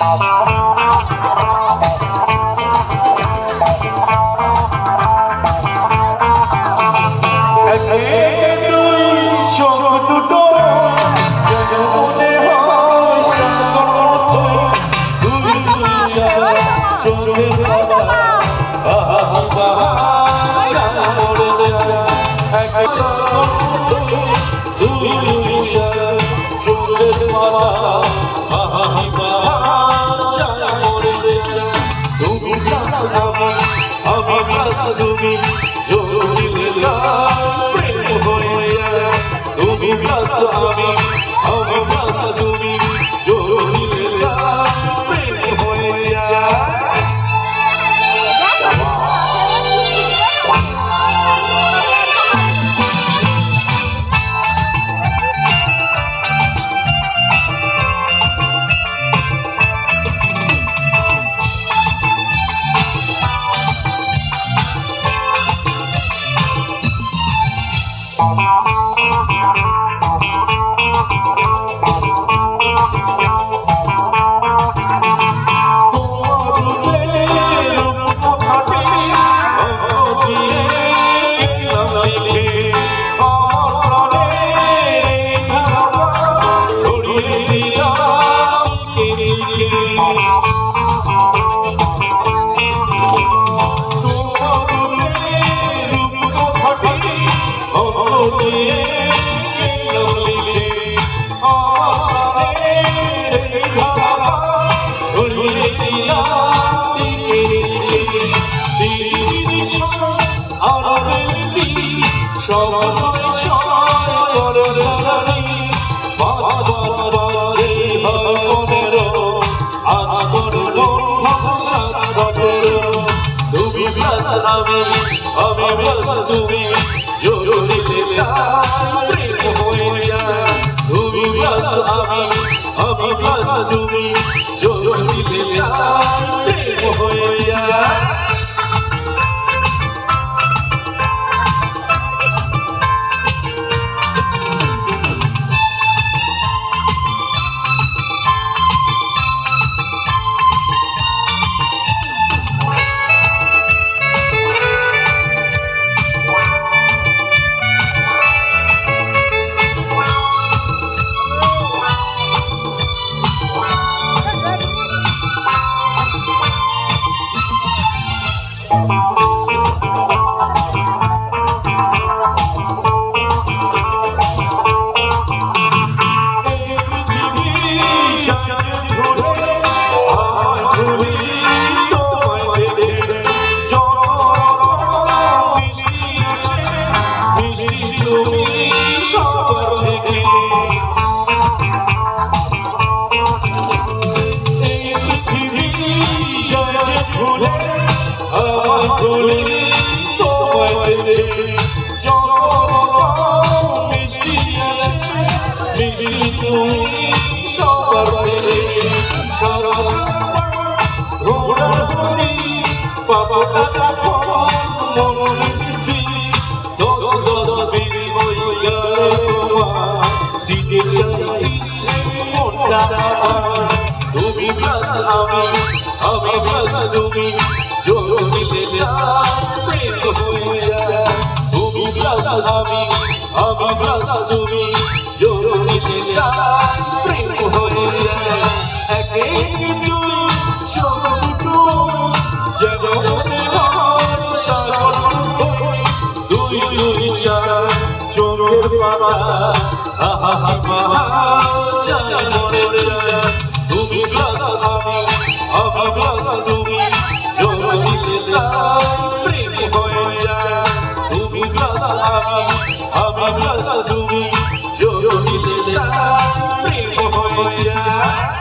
তুমি জড়িলে প্রেম হয়ে যায় তুমি প্লাস আমি প্লাস তুমি জড়িলে প্রেম হয়ে যায় আমি প্লাস তুমি জড়িলে প্রেম হয়ে যায় তুমি প্লাস আমি প্লাস তুমি জড়িলে প্রেম হয়ে যায় তুমি প্লাস আমি প্লাস তুমি জড়িলে প্রেম হয়ে যায় তুমি প্লাস আমি প্লাস তুমি জড়িলে প্রেম হয়ে যায় একে দুই ছোট জগতের সাগর দুই দুই চার চোখের পাতা আহা চাই মরে যায় তুমি প্লাস আমি প্লাস তুমি জড়িলে প্রেম হয়ে যায় তুমি প্লাস আমি প্লাস তুমি জড়িলে প্রেম হয়ে যায়